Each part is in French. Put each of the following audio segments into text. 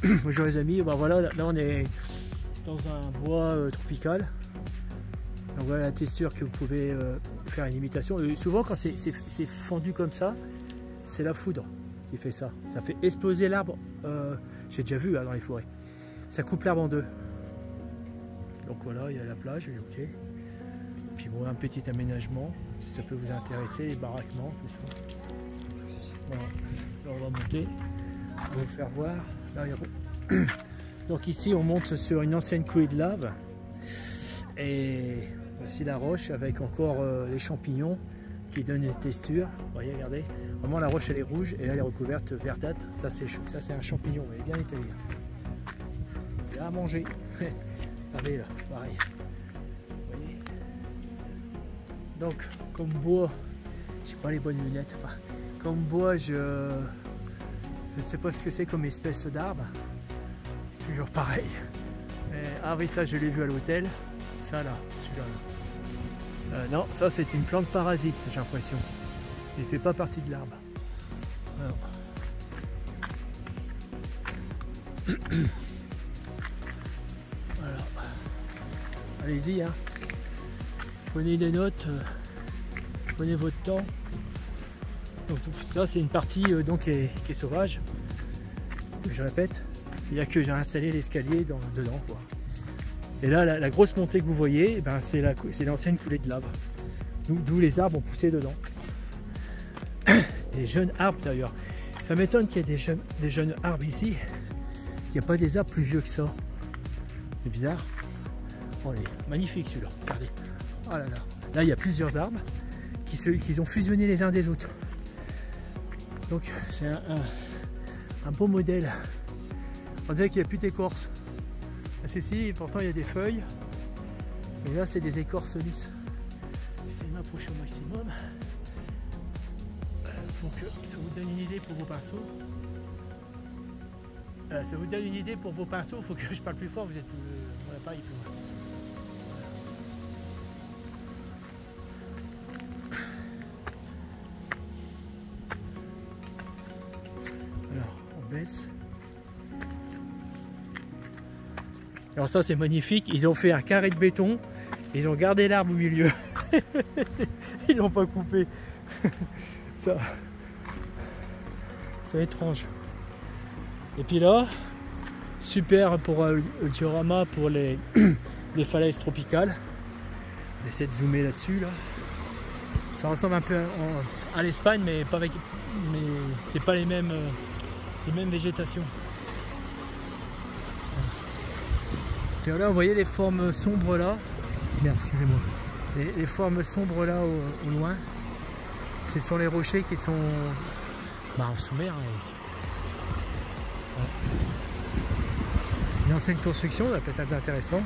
Bonjour les amis, bah voilà, là on est dans un bois tropical. Donc voilà la texture que vous pouvez faire une imitation. Souvent quand c'est fendu comme ça, c'est la foudre qui fait ça. Ça fait exploser l'arbre. J'ai déjà vu dans les forêts. Ça coupe l'arbre en deux. Donc voilà, il y a la plage, ok. Puis bon, un petit aménagement, si ça peut vous intéresser, les baraquements, tout ça. Voilà. Là, on va monter, on va vous faire voir. Là, donc ici, on monte sur une ancienne coulée de lave. Et voici la roche avec encore les champignons qui donnent une texture. Vous voyez, regardez. Vraiment, la roche, elle est rouge et là, elle est recouverte verdâtre. Ça, c'est un champignon, elle est bien étalée. Il y a à manger. Regardez là, pareil. Vous voyez. Donc, comme bois, je sais pas les bonnes lunettes. Enfin, comme bois, je ne sais pas ce que c'est comme espèce d'arbre. Toujours pareil. Mais, ah oui, ça, je l'ai vu à l'hôtel. Ça là, celui-là. Non, ça c'est une plante parasite, j'ai l'impression. Il ne fait pas partie de l'arbre. Voilà. Allez-y, hein. Prenez des notes, prenez votre temps. Donc ça c'est une partie donc, qui est sauvage. Je répète, il n'y a que j'ai installé l'escalier dedans, quoi. Et là, la grosse montée que vous voyez, ben, c'est l'ancienne coulée de lave. D'où les arbres ont poussé dedans. Des jeunes arbres d'ailleurs. Ça m'étonne qu'il y ait des jeunes arbres ici. Il n'y a pas des arbres plus vieux que ça. C'est bizarre. Oh, il est magnifique celui-là. Regardez. Oh là là. Là, il y a plusieurs arbres qui ont fusionné les uns des autres. Donc, c'est un beau modèle. On dirait qu'il n'y a plus d'écorce. Si, pourtant il y a des feuilles. Et là, c'est des écorces lisses. J'essaie de m'approcher au maximum. Donc, ça vous donne une idée pour vos pinceaux. Ça vous donne une idée pour vos pinceaux. Il faut que je parle plus fort, vous êtes mon appareil plus loin. Alors, on baisse. Alors ça c'est magnifique, ils ont fait un carré de béton, ils ont gardé l'arbre au milieu. Ils l'ont pas coupé. Ça, c'est étrange. Et puis là, super pour le diorama pour les falaises tropicales. J'essaie de zoomer là-dessus là. Ça ressemble un peu à l'Espagne, mais pas avec, mais c'est pas les mêmes végétations. Et là, vous voyez les formes sombres là. Merde, excusez-moi. Les formes sombres là au loin, ce sont les rochers qui sont en sous-mer. Une ancienne construction, là, peut-être intéressant.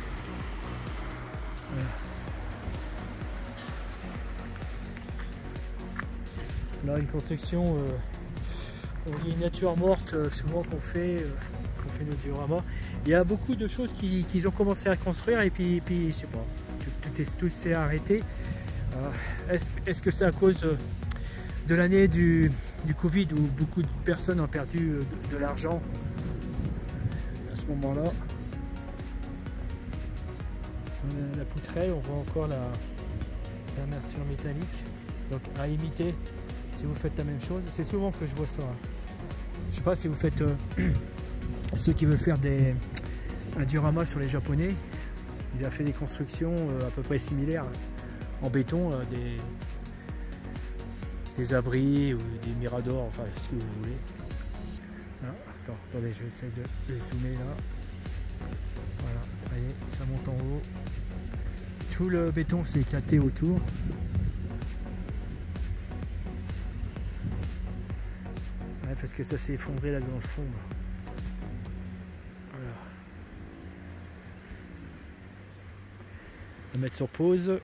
Là, une construction, une nature morte, souvent qu'on fait nos dioramas. Il y a beaucoup de choses qu'ils ont commencé à construire et puis je sais pas, tout s'est arrêté. Est-ce que c'est à cause de l'année du Covid où beaucoup de personnes ont perdu de l'argent à ce moment-là? La poutrelle, on voit encore l'amertume métallique. Donc à imiter si vous faites la même chose. C'est souvent que je vois ça. Je sais pas si vous faites ceux qui veulent faire un diorama sur les Japonais, ils ont fait des constructions à peu près similaires en béton, des abris ou des miradors, enfin ce que vous voulez. Voilà. Attendez, je vais essayer de zoomer là. Voilà, vous voyez, ça monte en haut. Tout le béton s'est éclaté autour. Ouais, parce que ça s'est effondré là dans le fond. Là. On va mettre sur pause.